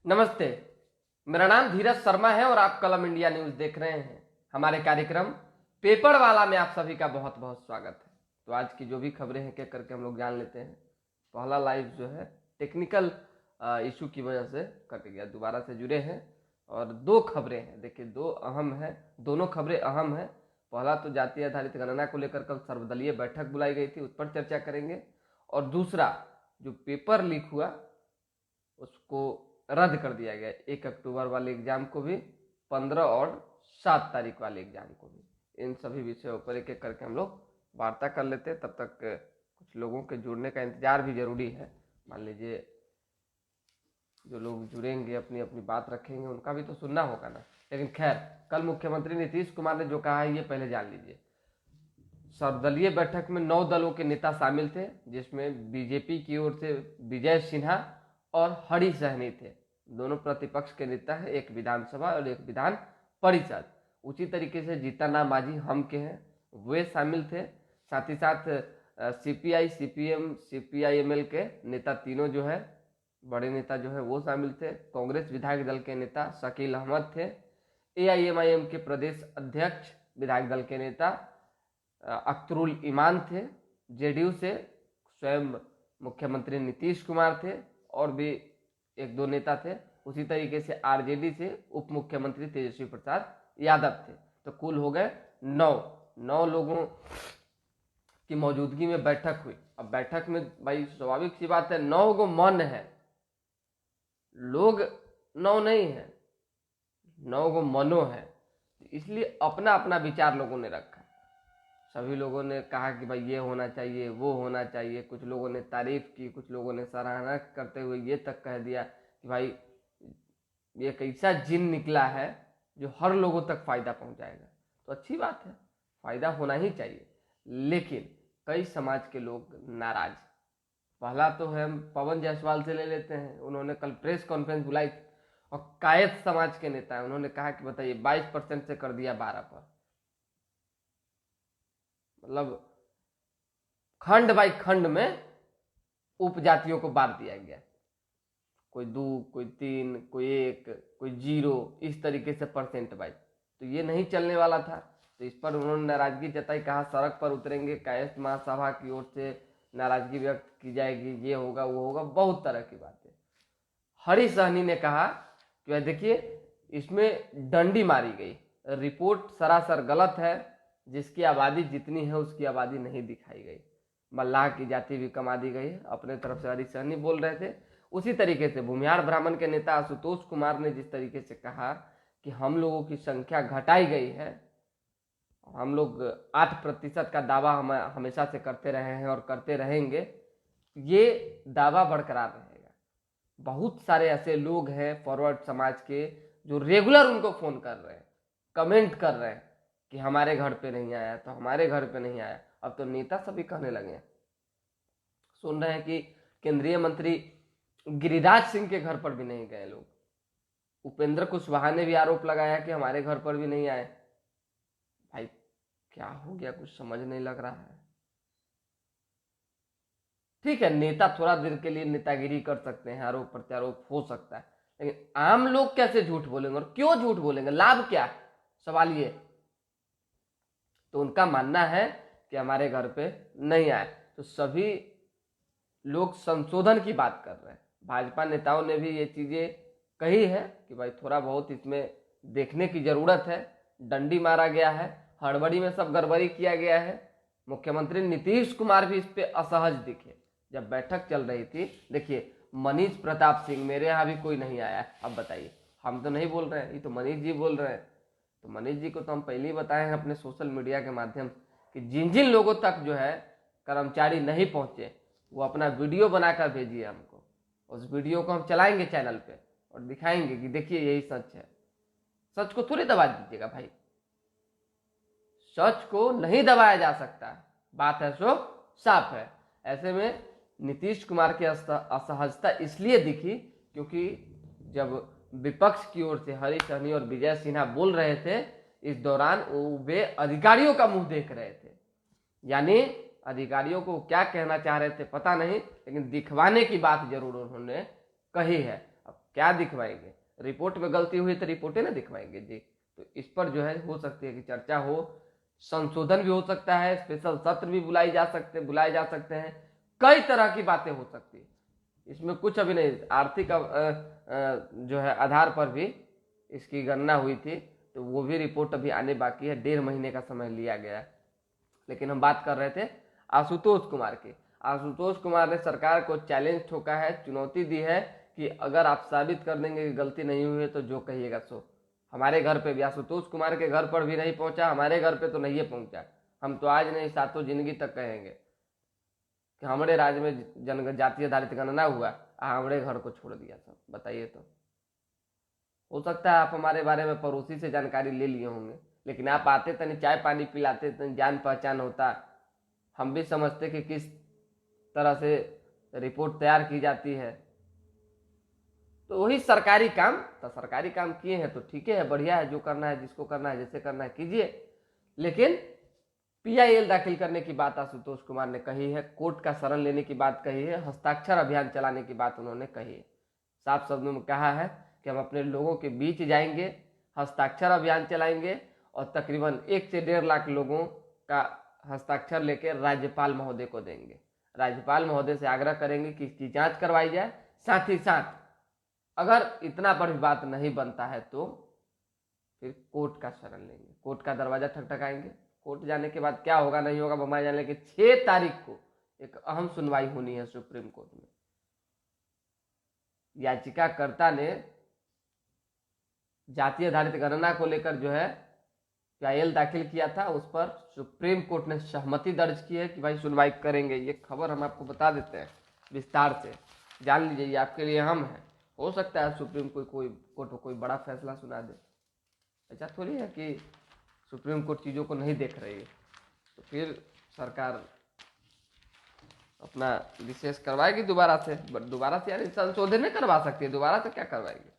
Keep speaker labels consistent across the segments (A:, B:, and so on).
A: नमस्ते, मेरा नाम धीरज शर्मा है और आप कलम इंडिया न्यूज देख रहे हैं। हमारे कार्यक्रम पेपर वाला में आप सभी का बहुत बहुत स्वागत है। तो आज की जो भी खबरें हैं क्या करके हम लोग जान लेते हैं। पहला लाइव जो है टेक्निकल इशू की वजह से कट गया, दोबारा से जुड़े हैं और दो खबरें हैं। देखिए, दो अहम है, दोनों खबरें अहम है। पहला तो जाति आधारित गणना को लेकर कल सर्वदलीय बैठक बुलाई गई थी, उस पर चर्चा करेंगे। और दूसरा, जो पेपर लीक हुआ उसको रद्द कर दिया गया, 1 अक्टूबर वाले एग्जाम को भी, 15 और 7 तारीख वाले एग्जाम को भी। इन सभी विषयों पर एक एक करके हम लोग वार्ता कर लेते हैं। तब तक कुछ लोगों के जुड़ने का इंतजार भी जरूरी है। मान लीजिए जो लोग जुड़ेंगे अपनी अपनी बात रखेंगे, उनका भी तो सुनना होगा ना। लेकिन खैर, कल मुख्यमंत्री नीतीश कुमार ने जो कहा है ये पहले जान लीजिए। सर्वदलीय बैठक में 9 दलों के नेता शामिल थे, जिसमें बीजेपी की ओर से विजय सिन्हा और हरी सहनी थे। दोनों प्रतिपक्ष के नेता हैं, एक विधानसभा और एक विधान परिषद। उसी तरीके से जीतन मांझी हम के हैं, वे शामिल थे। साथ ही साथ सीपीआई, सीपीएम, सीपीआईएमएल के नेता तीनों जो है बड़े नेता जो है वो शामिल थे। कांग्रेस विधायक दल के नेता शकील अहमद थे। एआईएमआईएम के प्रदेश अध्यक्ष विधायक दल के नेता अख्तरुल ईमान थे। जेडीयू से स्वयं मुख्यमंत्री नीतीश कुमार थे और भी एक दो नेता थे। उसी तरीके से आरजेडी से उप मुख्यमंत्री तेजस्वी प्रसाद यादव थे। तो कुल हो गए 9 लोगों की मौजूदगी में बैठक हुई। अब बैठक में भाई स्वाभाविक सी बात है, 9 को मन है, लोग 9 नहीं है, 9 को मनो है। इसलिए अपना अपना विचार लोगों ने रखा। सभी लोगों ने कहा कि भाई ये होना चाहिए, वो होना चाहिए। कुछ लोगों ने तारीफ की, कुछ लोगों ने सराहना करते हुए ये तक कह दिया कि भाई ये एक ऐसा जिन निकला है जो हर लोगों तक फायदा पहुंचाएगा। तो अच्छी बात है, फायदा होना ही चाहिए। लेकिन कई समाज के लोग नाराज। पहला तो है, हम पवन जायसवाल से ले लेते हैं। उन्होंने कल प्रेस कॉन्फ्रेंस बुलाई थी और कायस्थ समाज के नेता है, उन्होंने कहा कि बताइए 22% से कर दिया 12 पर। मतलब खंड बाई खंड में उपजातियों को बांट दिया गया। कोई 2, कोई 3, कोई 1, कोई 0, इस तरीके से परसेंट वाइज। तो ये नहीं चलने वाला था। तो इस पर उन्होंने नाराजगी जताई, कहा सड़क पर उतरेंगे, कायस्थ महासभा की ओर से नाराजगी व्यक्त की जाएगी, ये होगा वो होगा, बहुत तरह की बातें। हरी सहनी ने कहा कि देखिए इसमें डंडी मारी गई, रिपोर्ट सरासर गलत है, जिसकी आबादी जितनी है उसकी आबादी नहीं दिखाई गई, मल्लाह की जाति भी कमा दी गई है। अपने तरफ से हरी सहनी बोल रहे थे। उसी तरीके से भूमिहार ब्राह्मण के नेता आशुतोष कुमार ने जिस तरीके से कहा कि हम लोगों की संख्या घटाई गई है, हम लोग 8% का दावा हम हमेशा से करते रहे हैं और करते रहेंगे, ये दावा बरकरार रहेगा। बहुत सारे ऐसे लोग हैं फॉरवर्ड समाज के जो रेगुलर उनको फोन कर रहे हैं, कमेंट कर रहे हैं कि हमारे घर पे नहीं आया, तो हमारे घर पे नहीं आया। अब तो नेता सभी कहने लगे हैं। सुन रहे हैं कि केंद्रीय मंत्री गिरिराज सिंह के घर पर भी नहीं गए लोग। उपेंद्र कुशवाहा ने भी आरोप लगाया कि हमारे घर पर भी नहीं आए। भाई क्या हो गया, कुछ समझ नहीं लग रहा है। ठीक है, नेता थोड़ा देर के लिए नेतागिरी कर सकते हैं, आरोप प्रत्यारोप हो सकता है, लेकिन आम लोग कैसे झूठ बोलेंगे और क्यों झूठ बोलेंगे, लाभ क्या, सवाल ये। तो उनका मानना है कि हमारे घर पे नहीं आए। तो सभी लोग संशोधन की बात कर रहे हैं। भाजपा नेताओं ने भी ये चीजें कही है कि भाई थोड़ा बहुत इसमें देखने की जरूरत है। डंडी मारा गया है, हड़बड़ी में सब गड़बड़ी किया गया है। मुख्यमंत्री नीतीश कुमार भी इस पे असहज दिखे जब बैठक चल रही थी। देखिए, मनीष प्रताप सिंह, मेरे यहाँ भी कोई नहीं आया। अब बताइए, हम तो नहीं बोल रहे हैं, ये तो मनीष जी बोल रहे हैं। तो मनीष जी को तो हम पहले ही बताए हैं अपने सोशल मीडिया के माध्यम से कि जिन जिन लोगों तक जो है कर्मचारी नहीं पहुंचे, वो अपना वीडियो बनाकर भेजिए हमको। उस वीडियो को हम चलाएंगे चैनल पे और दिखाएंगे कि देखिए यही सच है। सच को थोड़ी दबा दीजिएगा भाई, सच को नहीं दबाया जा सकता, बात है सो साफ है। ऐसे में नीतीश कुमार की असहजता इसलिए दिखी क्योंकि जब विपक्ष की ओर से हरी सहनी और विजय सिन्हा बोल रहे थे, इस दौरान वे अधिकारियों का मुंह देख रहे थे। यानी अधिकारियों को क्या कहना चाह रहे थे पता नहीं, लेकिन दिखवाने की बात जरूर उन्होंने कही है। अब क्या दिखवाएंगे? रिपोर्ट में गलती हुई तो रिपोर्टें ना दिखवाएंगे जी। तो इस पर जो है हो सकती है कि चर्चा हो, संशोधन भी हो सकता है, स्पेशल सत्र भी बुलाए जा सकते हैं, कई तरह की बातें हो सकती है। इसमें कुछ अभी नहीं, आर्थिक जो है आधार पर भी इसकी गणना हुई थी, तो वो भी रिपोर्ट अभी आने बाकी है, 1.5 महीने का समय लिया गया है। लेकिन हम बात कर रहे थे आशुतोष कुमार की। आशुतोष कुमार ने सरकार को चैलेंज ठोका है, चुनौती दी है कि अगर आप साबित कर देंगे कि गलती नहीं हुई है तो जो कहिएगा सो। हमारे घर पे भी, आशुतोष कुमार के घर पर भी नहीं पहुंचा, हमारे घर पे तो नहीं पहुंचा। हम तो आज नहीं, सातों जिंदगी तक कहेंगे कि हमारे राज्य में जनजातीय आधारित गणना हुआ, हमारे घर को छोड़ दिया सब। बताइए तो। हो सकता है आप हमारे बारे में पड़ोसी से जानकारी ले लिए होंगे, लेकिन आप आते तनी चाय पानी पिलाते, तनी जान पहचान होता, हम भी समझते कि किस तरह से रिपोर्ट तैयार की जाती है। तो वही सरकारी काम, तो सरकारी काम किए हैं तो ठीक है, बढ़िया है, जो करना है, जिसको करना है, जैसे करना है कीजिए। लेकिन PIL दाखिल करने की बात आशुतोष कुमार ने कही है, कोर्ट का शरण लेने की बात कही है, हस्ताक्षर अभियान चलाने की बात उन्होंने कही है। साफ शब्दों में कहा है कि हम अपने लोगों के बीच जाएंगे, हस्ताक्षर अभियान चलाएंगे और तकरीबन 1 से 1.5 लाख लोगों का हस्ताक्षर लेकर राज्यपाल महोदय को देंगे। राज्यपाल महोदय से आग्रह करेंगे कि इसकी जांच करवाई जाए। साथ ही साथ अगर इतना बड़ी बात नहीं बनता है तो फिर कोर्ट का शरण लेंगे, कोर्ट का दरवाजा ठकठकाएंगे। कोर्ट जाने के बाद क्या होगा नहीं होगा बमाए जाने के 6 तारीख को एक अहम सुनवाई होनी है सुप्रीम कोर्ट में। याचिकाकर्ता ने जातीय आधारित गणना को लेकर जो है PIL दाखिल किया था, उस पर सुप्रीम कोर्ट ने सहमति दर्ज की है कि भाई सुनवाई करेंगे। ये खबर हम आपको बता देते हैं विस्तार से, जान लीजिए, ये आपके लिए अहम है। हो सकता है सुप्रीम कोर्ट कोई बड़ा फैसला सुना दे, ऐसा थोड़ी है कि सुप्रीम कोर्ट चीज़ों को नहीं देख रही है, तो फिर सरकार अपना विशेष करवाएगी दोबारा से यानी संशोधन नहीं करवा सकती है, दोबारा से क्या करवाएगी।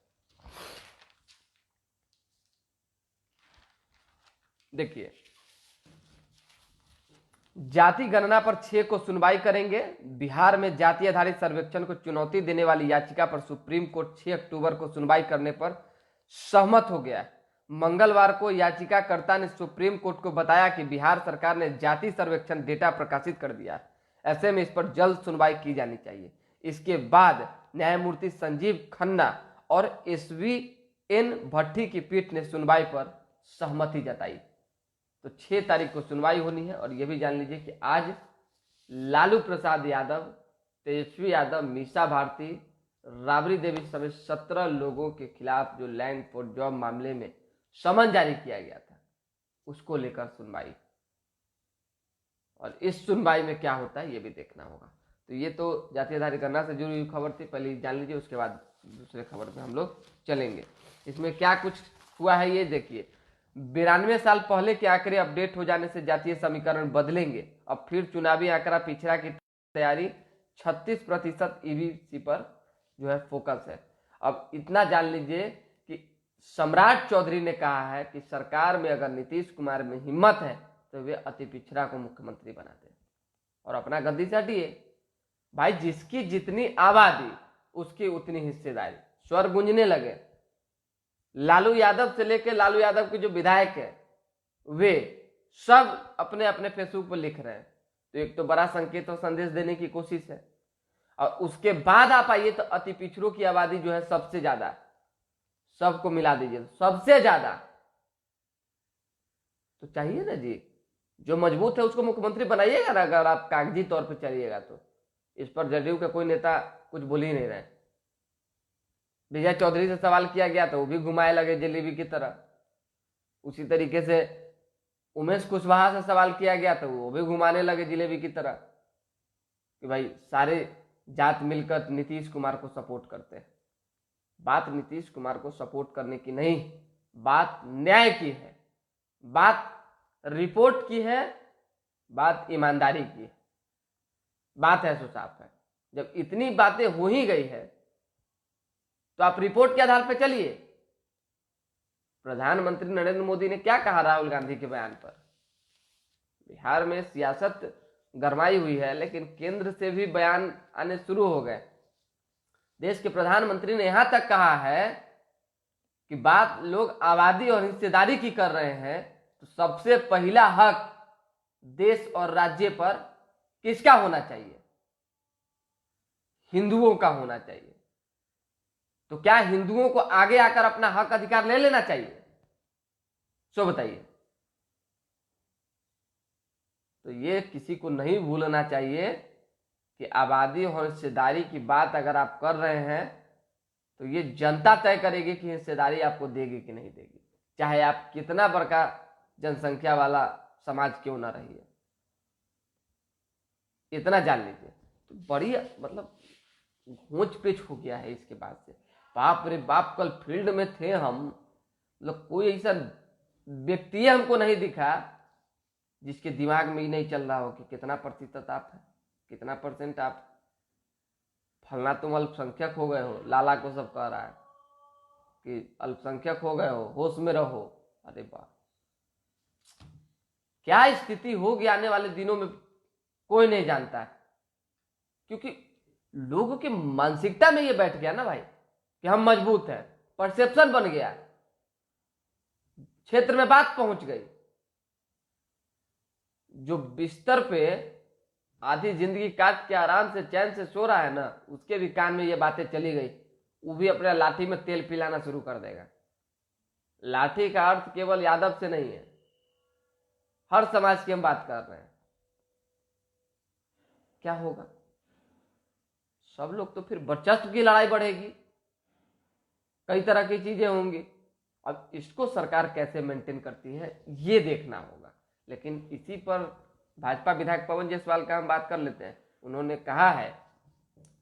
A: देखिए, जाति गणना पर 6 को सुनवाई करेंगे। बिहार में जाति आधारित सर्वेक्षण को चुनौती देने वाली याचिका पर सुप्रीम कोर्ट 6 अक्टूबर को सुनवाई करने पर सहमत हो गया। मंगलवार को याचिकाकर्ता ने सुप्रीम कोर्ट को बताया कि बिहार सरकार ने जाति सर्वेक्षण डेटा प्रकाशित कर दिया, ऐसे में इस पर जल्द सुनवाई की जानी चाहिए। इसके बाद न्यायमूर्ति संजीव खन्ना और SVN भट्टी की पीठ ने सुनवाई पर सहमति जताई। तो 6 तारीख को सुनवाई होनी है। और यह भी जान लीजिए कि आज लालू प्रसाद यादव, तेजस्वी यादव, मीसा भारती, राबड़ी देवी समेत 17 लोगों के खिलाफ जो लैंड फॉर जॉब मामले में समन जारी किया गया था, उसको लेकर सुनवाई, और इस सुनवाई में क्या होता है ये भी देखना होगा। तो ये तो जातीय आधारित गणना से जुड़ी हुई खबर थी, पहले जान लीजिए, उसके बाद दूसरे खबर पे हम लोग चलेंगे। इसमें क्या कुछ हुआ है ये देखिए। 92 साल पहले के आंकड़े अपडेट हो जाने से जातीय समीकरण बदलेंगे। अब फिर चुनावी आंकड़ा पिछड़ा की तैयारी, 36% EBC पर जो है फोकस है। अब इतना जान लीजिए कि सम्राट चौधरी ने कहा है कि सरकार में अगर नीतीश कुमार में हिम्मत है तो वे अति पिछड़ा को मुख्यमंत्री बनाते हैं और अपना गद्दी से हटिए। भाई, जिसकी जितनी आबादी उसकी उतनी हिस्सेदारी, स्वर गूंजने लगे। लालू यादव से लेकर लालू यादव के जो विधायक है वे सब अपने अपने फेसबुक पर लिख रहे हैं, तो एक तो बड़ा संकेत और संदेश देने की कोशिश है। और उसके बाद आप आइए तो अति पिछड़ों की आबादी जो है सबसे ज्यादा, सबको मिला दीजिए सबसे ज्यादा, तो चाहिए ना जी, जो मजबूत है उसको मुख्यमंत्री बनाइएगा ना, अगर आप कागजी तौर पर चलिएगा तो। इस पर जदयू का कोई नेता कुछ बोल ही नहीं रहे। विजय चौधरी से सवाल किया गया तो वो भी घुमाए लगे जलेबी की तरह। उसी तरीके से उमेश कुशवाहा से सवाल किया गया तो वो भी घुमाने लगे जलेबी की तरह कि भाई सारे जात मिलकर नीतीश कुमार को सपोर्ट करते हैं। बात नीतीश कुमार को सपोर्ट करने की नहीं, बात न्याय की है, बात रिपोर्ट की है, बात ईमानदारी की है। बात है सो साफ है। जब इतनी बातें हो ही गई है तो आप रिपोर्ट के आधार पर चलिए। प्रधानमंत्री नरेंद्र मोदी ने क्या कहा राहुल गांधी के बयान पर? बिहार में सियासत गरमाई हुई है, लेकिन केंद्र से भी बयान आने शुरू हो गए। देश के प्रधानमंत्री ने यहां तक कहा है कि बात लोग आबादी और हिस्सेदारी की कर रहे हैं, तो सबसे पहला हक देश और राज्य पर किसका होना चाहिए? हिंदुओं का होना चाहिए। तो क्या हिंदुओं को आगे आकर अपना हक अधिकार ले लेना चाहिए? सो बताइए। तो ये किसी को नहीं भूलना चाहिए कि आबादी और हिस्सेदारी की बात अगर आप कर रहे हैं तो ये जनता तय करेगी कि हिस्सेदारी आपको देगी कि नहीं देगी, चाहे आप कितना बड़का जनसंख्या वाला समाज क्यों ना रहिए। इतना जान लीजिए। तो बड़ी मतलब घोंच पेच हो गया है इसके बाद से। बाप रे बाप, कल फील्ड में थे हम लोग, कोई ऐसा व्यक्ति हमको नहीं दिखा जिसके दिमाग में ही नहीं चल रहा हो कि कितना प्रतिशत आप है, कितना परसेंट आप, फलना तुम अल्पसंख्यक हो गए हो। लाला को सब कह रहा है कि अल्पसंख्यक हो गए हो, होश में रहो। अरे वाह, क्या स्थिति होगी आने वाले दिनों में कोई नहीं जानता है, क्योंकि लोगों की मानसिकता में ये बैठ गया ना भाई कि हम मजबूत हैं। परसेप्शन बन गया, क्षेत्र में बात पहुंच गई। जो बिस्तर पे आधी जिंदगी काट के आराम से चैन से सो रहा है ना, उसके भी कान में ये बातें चली गई, वो भी अपने लाठी में तेल पिलाना शुरू कर देगा। लाठी का अर्थ केवल यादव से नहीं है, हर समाज की हम बात कर रहे हैं। क्या होगा? सब लोग तो फिर वर्चस्व की लड़ाई बढ़ेगी, कई तरह की चीजें होंगी। अब इसको सरकार कैसे मेंटेन करती है ये देखना होगा। लेकिन इसी पर भाजपा विधायक पवन जायसवाल का हम बात कर लेते हैं। उन्होंने कहा है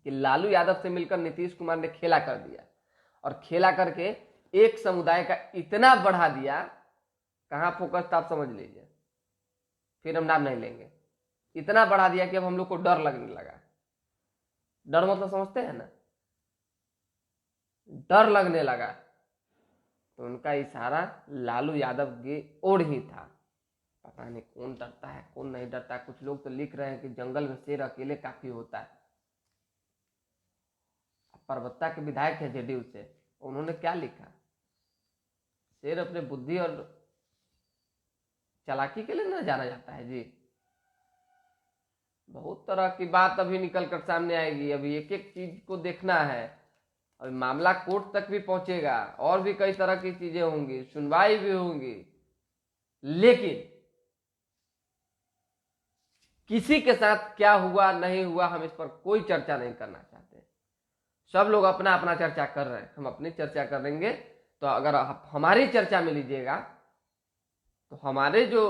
A: कि लालू यादव से मिलकर नीतीश कुमार ने खेला कर दिया, और खेला करके एक समुदाय का इतना बढ़ा दिया, कहां फोकस था आप समझ लीजिए, फिर हम नाम नहीं लेंगे। इतना बढ़ा दिया कि अब हम लोग को डर लगने लगा। डर मतलब समझते हैं ना, डर लगने लगा। तो उनका इशारा लालू यादव की ओर ही था। पता नहीं कौन डरता है कौन नहीं डरता। कुछ लोग तो लिख रहे हैं कि जंगल में शेर अकेले काफी होता है। परबत्ता के विधायक है जेडीयू से, उन्होंने क्या लिखा? शेर अपने बुद्धि और चालाकी के लिए न जाना जाता है जी। बहुत तरह की बात अभी निकल कर सामने आएगी। अभी एक एक चीज को देखना है। अभी मामला कोर्ट तक भी पहुंचेगा, और भी कई तरह की चीजें होंगी, सुनवाई भी होंगी। लेकिन किसी के साथ क्या हुआ नहीं हुआ, हम इस पर कोई चर्चा नहीं करना चाहते। सब लोग अपना अपना चर्चा कर रहे हैं, हम अपनी चर्चा करेंगे। तो अगर आप हमारी चर्चा में लीजिएगा तो हमारे जो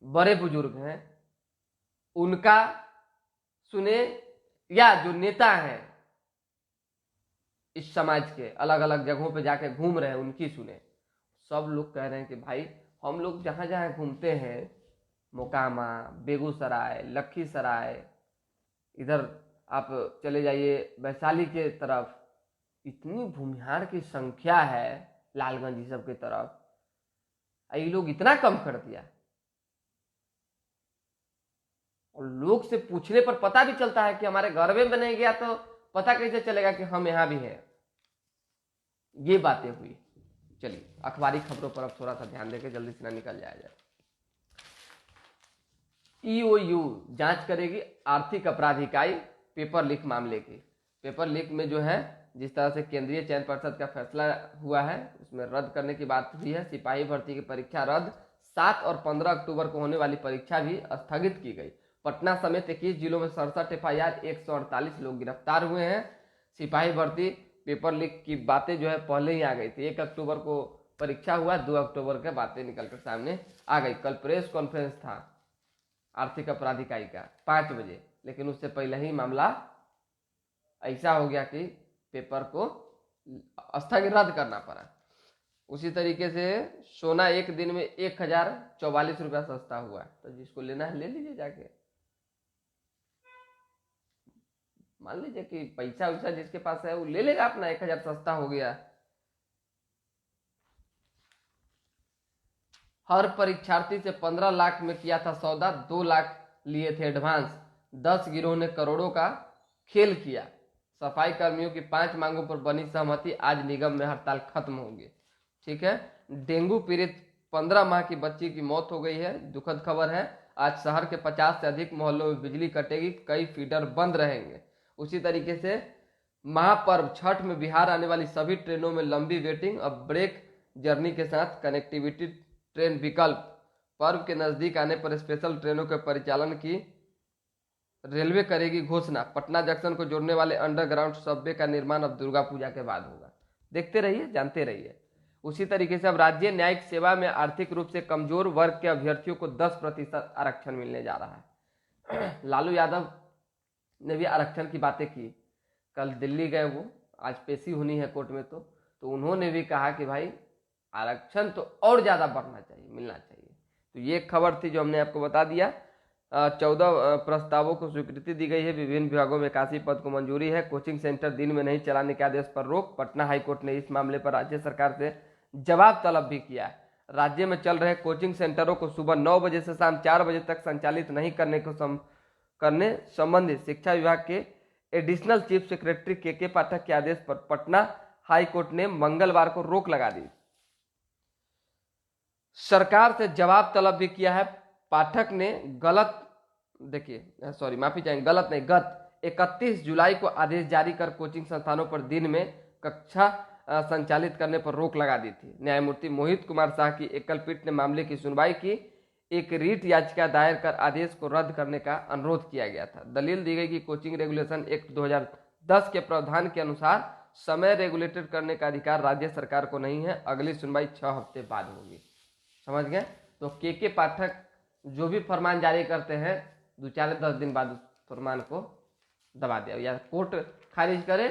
A: बड़े बुजुर्ग हैं उनका सुने, या जो नेता हैं इस समाज के अलग अलग जगहों पे जाके घूम रहे हैं उनकी सुने। सब लोग कह रहे हैं कि भाई हम लोग जहां जहां घूमते हैं, मोकामा, बेगूसराय, लखीसराय, इधर आप चले जाइए वैशाली के तरफ, इतनी भूमिहार की संख्या है, लालगंज सब की तरफ, ये लोग इतना कम कर दिया। और लोग से पूछने पर पता भी चलता है कि हमारे घर में नहीं गया तो पता कैसे चलेगा कि हम यहां भी हैं। ये बातें हुई। चलिए अखबारी खबरों पर अब थोड़ा सा ध्यान देकर जल्दी से ना निकल जाया जाए। ईओयू जांच करेगी आर्थिक अपराध इकाई पेपर लीक मामले की। पेपर लीक में जो है जिस तरह से केंद्रीय चयन पर्षद का फैसला हुआ है उसमें रद्द करने की बात हुई है। सिपाही भर्ती की परीक्षा रद्द, 7 और 15 अक्टूबर को होने वाली परीक्षा भी स्थगित की गई। पटना समेत 21 जिलों में 67 FIR, 148 लोग गिरफ्तार हुए हैं। सिपाही भर्ती पेपर लीक की बातें जो है पहले ही आ गई थी। 1 अक्टूबर को परीक्षा हुआ, 2 अक्टूबर के बातें निकलकर सामने आ गई। कल प्रेस कॉन्फ्रेंस था आर्थिक अपराध इकाई का 5 बजे, लेकिन उससे पहले ही मामला ऐसा हो गया कि पेपर को स्थगित रद्द करना पड़ा। उसी तरीके से सोना एक दिन में 1044 रुपया सस्ता हुआ। तो जिसको लेना है ले लीजिए जाके। मान लीजिए कि पैसा वैसा जिसके पास है वो ले लेगा अपना, 1000 सस्ता हो गया। हर परीक्षार्थी से 15 लाख में किया था सौदा, 2 लाख लिए थे एडवांस। 10 गिरोह ने करोड़ों का खेल किया। सफाई कर्मियों की 5 मांगों पर बनी सहमति, आज निगम में हड़ताल खत्म होगी। ठीक है। डेंगू पीड़ित 15 माह की बच्ची की मौत हो गई है, दुखद खबर है। आज शहर के 50 से अधिक मोहल्लों में बिजली कटेगी, कई फीडर बंद रहेंगे। उसी तरीके से महापर्व छठ में बिहार आने वाली सभी ट्रेनों में लंबी वेटिंग, अब ब्रेक जर्नी के साथ कनेक्टिविटी ट्रेन विकल्प। पर्व के नजदीक आने पर स्पेशल ट्रेनों के परिचालन की रेलवे करेगी घोषणा। पटना जंक्शन को जोड़ने वाले अंडरग्राउंड सबवे का निर्माण अब दुर्गा पूजा के बाद होगा। देखते रहिए, जानते रहिए। उसी तरीके से अब राज्य न्यायिक सेवा में आर्थिक रूप से कमजोर वर्ग के अभ्यर्थियों को 10% आरक्षण मिलने जा रहा है। लालू यादव ने भी आरक्षण की बातें की, कल दिल्ली गए वो, आज पेशी होनी है कोर्ट में, तो उन्होंने भी कहा कि भाई आरक्षण तो और ज्यादा बढ़ना चाहिए, मिलना चाहिए। तो ये खबर थी जो हमने आपको बता दिया। 14 प्रस्तावों को स्वीकृति दी गई है। विभिन्न विभागों में 81 पद को मंजूरी है। कोचिंग सेंटर दिन में नहीं चलाने के आदेश पर रोक। पटना हाईकोर्ट ने इस मामले पर राज्य सरकार से जवाब तलब भी किया है। राज्य में चल रहे कोचिंग सेंटरों को सुबह 9 बजे से शाम 4 बजे तक संचालित नहीं करने संबंधित शिक्षा विभाग के एडिशनल चीफ सेक्रेटरी के पाठक के आदेश पर पटना हाईकोर्ट ने मंगलवार को रोक लगा दी। सरकार से जवाब तलब भी किया है। पाठक ने गलत नहीं, गत 31 जुलाई को आदेश जारी कर कोचिंग संस्थानों पर दिन में कक्षा संचालित करने पर रोक लगा दी थी। न्यायमूर्ति मोहित कुमार शाह की एकल पीठ ने मामले की सुनवाई की। एक रीट याचिका दायर कर आदेश को रद्द करने का अनुरोध किया गया था। दलील दी गई कि कोचिंग रेगुलेशन एक्ट 2010 के प्रावधान के अनुसार समय रेगुलेटेड करने का अधिकार राज्य सरकार को नहीं है। अगली सुनवाई 6 हफ्ते बाद होगी। समझ गए? तो के पाठक जो भी फरमान जारी करते हैं 2-4-10 दिन बाद उस फरमान को दबा दिया, या कोर्ट खारिज करे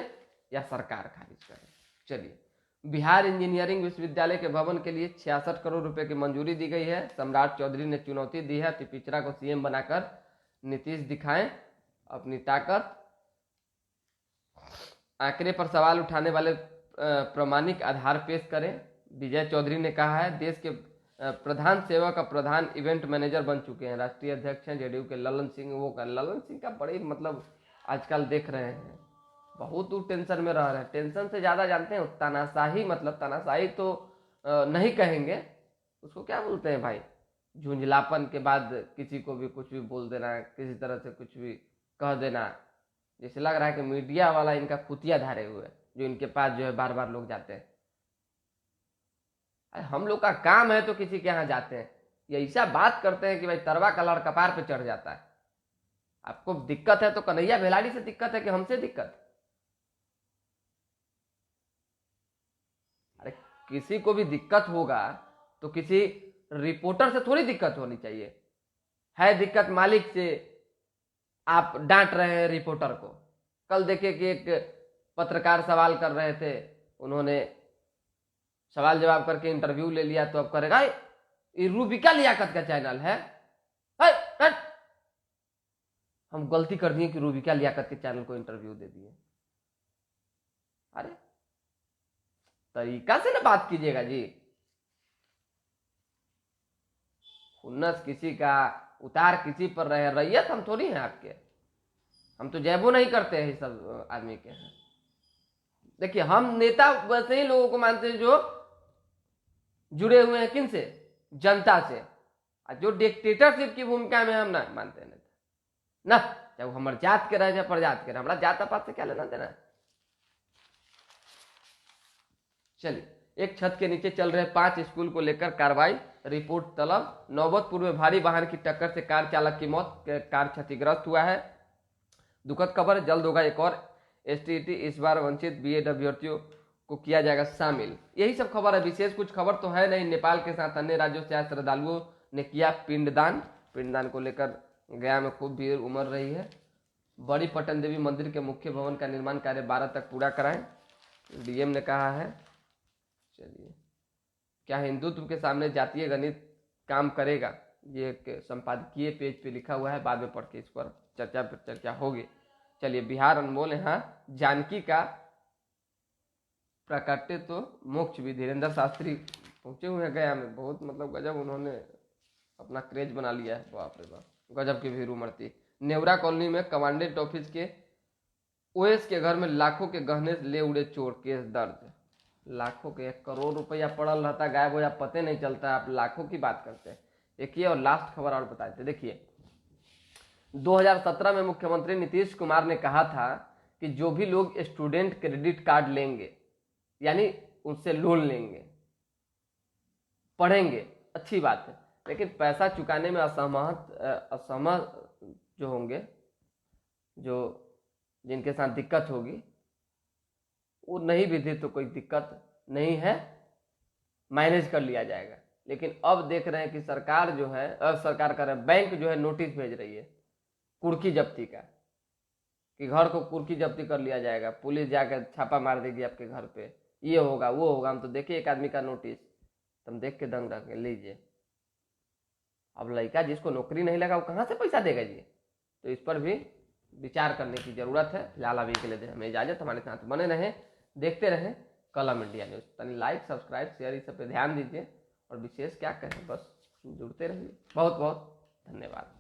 A: या सरकार खारिज करे। चलिए, बिहार इंजीनियरिंग विश्वविद्यालय के भवन के लिए 66 करोड़ रुपए की मंजूरी दी गई है। सम्राट चौधरी ने चुनौती दी है, तिपिचरा को सीएम बनाकर नीतीश दिखाएं अपनी ताकत। आंकड़े पर सवाल उठाने वाले प्रमाणिक आधार पेश करें। विजय चौधरी ने कहा है देश के प्रधान सेवक अब प्रधान इवेंट मैनेजर बन चुके हैं। राष्ट्रीय अध्यक्ष हैं जेडीयू के ललन सिंह का बड़ी मतलब आजकल देख रहे हैं, बहुत दूर टेंशन में रह रहे हैं। टेंशन से ज्यादा जानते हैं तानाशाही, मतलब तानाशाही तो नहीं कहेंगे, उसको क्या बोलते हैं भाई, झुंझलापन के बाद किसी को भी कुछ भी बोल देना, किसी तरह से कुछ भी कह देना। जैसे लग रहा है कि मीडिया वाला इनका खुतिया धारे हुए, जो इनके पास जो है बार बार लोग जाते हैं। हम लोग का काम है तो किसी के यहाँ जाते हैं, ये ऐसा बात करते हैं कि भाई तरवा कलर कपार पे चढ़ जाता है। आपको दिक्कत है तो कन्हैया भेलाड़ी से दिक्कत है कि हमसे दिक्कत? अरे किसी को भी दिक्कत होगा तो किसी रिपोर्टर से थोड़ी दिक्कत होनी चाहिए। है दिक्कत मालिक से, आप डांट रहे हैं रिपोर्टर को। कल देखे कि एक पत्रकार सवाल कर रहे थे, उन्होंने सवाल जवाब करके इंटरव्यू ले लिया, तो अब करेगा ये रूबिका लियाकत का चैनल है। हम गलती कर दिए कि रूबिका लियाकत के चैनल को इंटरव्यू दे दिए। अरे तरीका से ना बात कीजिएगा जी। खुन्नस किसी का, उतार किसी पर रहे, रैयत हम थोड़ी हैं आपके। हम तो जयबो नहीं करते हैं सब आदमी के हैं। देखिए, हम नेता वैसे ही लोगों को मानते हैं जो जुड़े हुए हैं किनसे? जनता से। जो डिक्टेटरशिप की भूमिका में हम ना मानते हैं ना, चाहे वो हमारे जात के रहे चाहे प्रजात के रहे, हमारा जात पात से क्या लेना देना। चलिए, एक छत के नीचे चल रहे 5 स्कूल को लेकर कार्रवाई, रिपोर्ट तलब। नौबतपुर में भारी वाहन की टक्कर से कार चालक की मौत, कार क्षतिग्रस्त हुआ है। दुखद खबर, जल्द होगा एक और एसटीईटी, इस बार वंचित बीएड अभ्यर्थियों को किया जाएगा शामिल। यही सब खबर है, विशेष कुछ खबर तो है नहीं। नेपाल के साथ अन्य राज्यों से आए श्रद्धालुओं ने किया पिंडदान को लेकर गया में खूब भीड़ उमड़ रही है। बड़ी पटन देवी मंदिर के मुख्य भवन का निर्माण कार्य 12 तक पूरा कराएं, डीएम ने कहा है। चलिए, क्या हिंदुत्व के सामने जातीय गणित काम करेगा? ये एक संपादकीय पेज पे लिखा हुआ है, बाद में पढ़ के इस पर चर्चा होगी। चलिए, बिहार अनमोल यहाँ जानकी का प्राकट्य तो मोक्ष भी, धीरेन्द्र शास्त्री पहुंचे हुए हैं गया में। बहुत मतलब गजब, उन्होंने अपना क्रेज बना लिया है। बाप रे बाप, गजब की भीड़ उमड़ती। नेवरा कॉलोनी में कमांडेंट ऑफिस के ओएस के घर में लाखों के गहने ले उड़े चोर, केस दर्ज। लाखों के, 1 करोड़ रुपया पड़ल रहता, गायब हो या पते नहीं चलता, आप लाखों की बात करते हैं। देखिए, और लास्ट खबर और बता देते। देखिए, 2017 में मुख्यमंत्री नीतीश कुमार ने कहा था कि जो भी लोग स्टूडेंट क्रेडिट कार्ड लेंगे, यानी उनसे लोन लेंगे, पढ़ेंगे, अच्छी बात है, लेकिन पैसा चुकाने में असमर्थ जो होंगे, जो जिनके साथ दिक्कत होगी, वो नहीं भी दे तो कोई दिक्कत नहीं है, मैनेज कर लिया जाएगा। लेकिन अब देख रहे हैं कि सरकार जो है, अब सरकार कर रहा है, बैंक जो है नोटिस भेज रही है कुर्की जब्ती का, कि घर को कुर्की जब्ती कर लिया जाएगा, पुलिस जाकर छापा मार देगी आपके घर पे, ये होगा वो होगा। हम तो देखिए एक आदमी का नोटिस, तुम देख के दंग रह लीजिए। अब लड़का जिसको नौकरी नहीं लगा वो कहाँ से पैसा देगा जी? तो इस पर भी विचार करने की जरूरत है। फिलहाल अभी के लिए हमें इजाजत, हमारे साथ बने रहें, देखते रहें कलम इंडिया न्यूज। तनी लाइक सब्सक्राइब शेयर इस सब पे ध्यान दीजिए, और विशेष क्या कहें, बस जुड़ते रहिए। बहुत बहुत धन्यवाद।